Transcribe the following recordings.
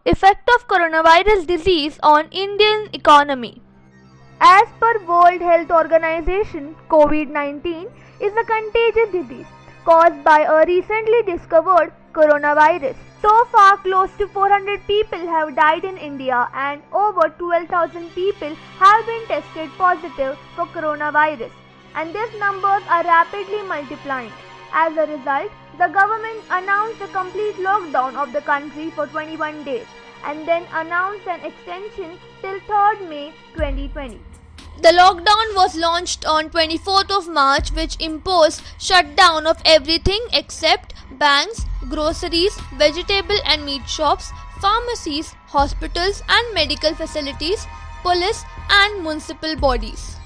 Effect of coronavirus disease on Indian economy. As per World Health Organization, COVID-19 is a contagious disease caused by a recently discovered coronavirus. So far, close to 400 people have died in India and over 12,000 people have been tested positive for coronavirus. And these numbers are rapidly multiplying. As a result, the government announced a complete lockdown of the country for 21 days and then announced an extension till 3rd May 2020. The lockdown was launched on 24th of March, which imposed shutdown of everything except banks, groceries, vegetable and meat shops, pharmacies, hospitals and medical facilities, police and municipal bodies.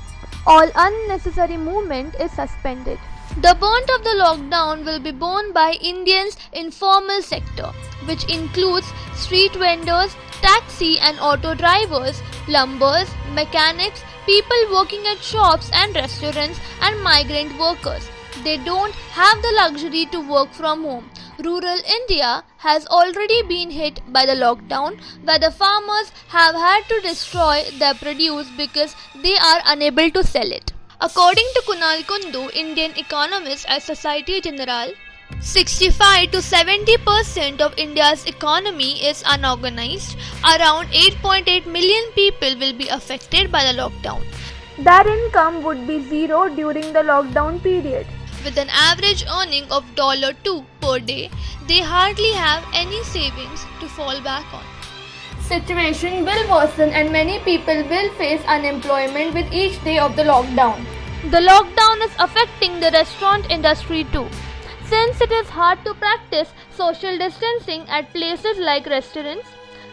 All unnecessary movement is suspended. The brunt of the lockdown will be borne by Indians' informal sector, which includes street vendors, taxi and auto drivers, plumbers, mechanics, people working at shops and restaurants, and migrant workers. They don't have the luxury to work from home. Rural India has already been hit by the lockdown, where the farmers have had to destroy their produce because they are unable to sell it. According to Kunal Kundu, Indian economist at Societe Generale, 65 to 70% of India's economy is unorganized. Around 8.8 million people will be affected by the lockdown. Their income would be zero during the lockdown period. With an average earning of $2 per day, they hardly have any savings to fall back on. Situation will worsen and many people will face unemployment with each day of the lockdown. The lockdown is affecting the restaurant industry too. Since it is hard to practice social distancing at places like restaurants,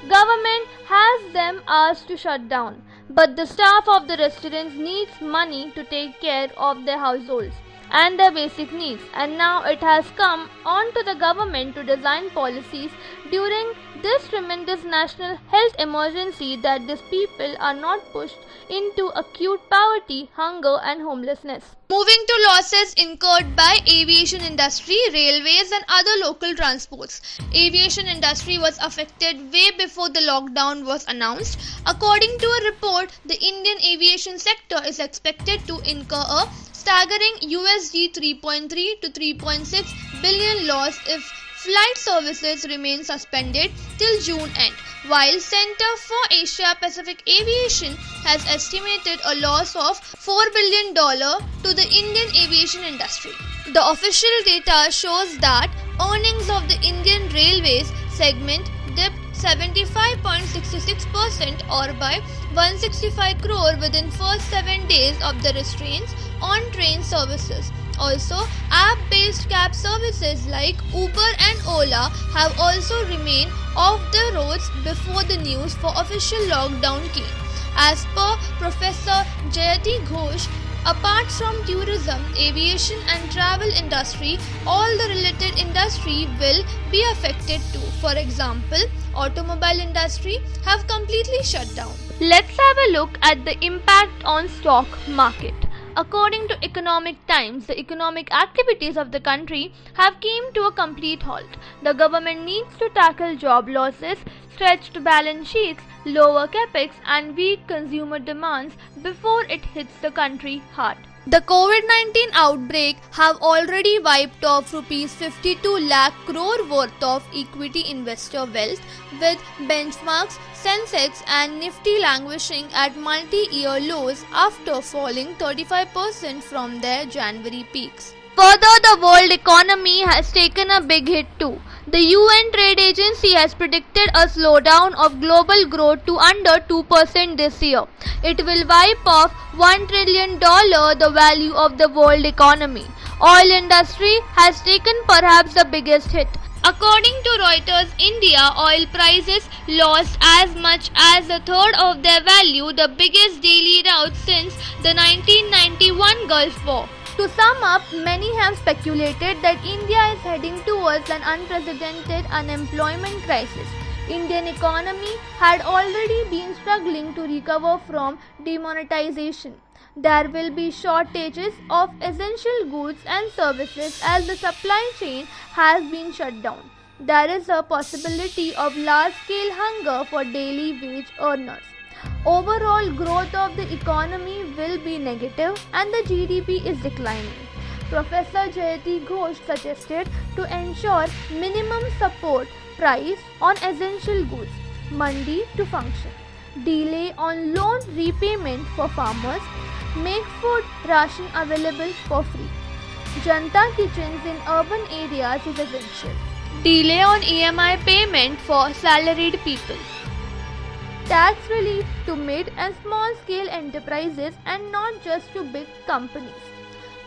government has them asked to shut down. But the staff of the restaurants needs money to take care of their households and their basic needs, and now it has come on to the government to design policies during this tremendous national health emergency that these people are not pushed into acute poverty, hunger and homelessness. Moving to losses incurred by aviation industry, railways and other local transports. Aviation industry was affected way before the lockdown was announced. According to a report, the Indian aviation sector is expected to incur a staggering USD 3.3 to 3.6 billion loss if flight services remain suspended till June end, while Center for Asia Pacific Aviation has estimated a loss of $4 billion to the Indian aviation industry. The official data shows that earnings of the Indian Railways segment dipped 75.66% or by 165 crore within first 7 days of the restraints on train services. Also, app-based cab services like Uber and Ola have also remained off the roads before the news for official lockdown came. As per Professor Jayati Ghosh, apart from tourism, aviation and travel industry, all the related industry will be affected too. For example, automobile industry have completely shut down. Let's have a look at the impact on stock market. According to Economic Times, the economic activities of the country have come to a complete halt. The government needs to tackle job losses, stretched balance sheets, lower capex and weak consumer demands before it hits the country hard. The COVID-19 outbreak have already wiped off rupees 52 lakh crore worth of equity investor wealth, with benchmarks Sensex and Nifty languishing at multi-year lows after falling 35% from their January peaks. Further, the world economy has taken a big hit too. The UN Trade Agency has predicted a slowdown of global growth to under 2% this year. It will wipe off $1 trillion the value of the world economy. Oil industry has taken perhaps the biggest hit. According to Reuters, India oil prices lost as much as a third of their value, the biggest daily rout since the 1991 Gulf War. To sum up, many have speculated that India is heading towards an unprecedented unemployment crisis. Indian economy had already been struggling to recover from demonetization. There will be shortages of essential goods and services as the supply chain has been shut down. there is a possibility of large-scale hunger for daily wage earners. Overall growth of the economy will be negative and the GDP is declining. Professor Jayati Ghosh suggested to ensure minimum support price on essential goods, mandi to function, delay on loan repayment for farmers, make food ration available for free. Janta kitchens in urban areas is essential. Delay on EMI payment for salaried people. Tax relief to mid and small scale enterprises and not just to big companies.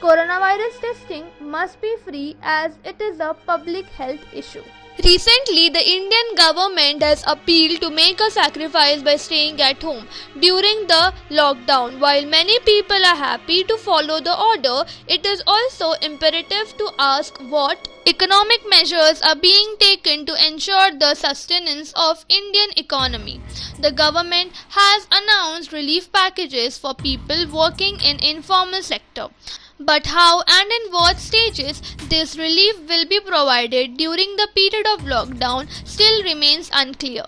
Coronavirus testing must be free as it is a public health issue. Recently, the Indian government has appealed to make a sacrifice by staying at home during the lockdown. While many people are happy to follow the order, it is also imperative to ask what economic measures are being taken to ensure the sustenance of Indian economy. The government has announced relief packages for people working in informal sector. But how and in what stages this relief will be provided during the period of lockdown still remains unclear.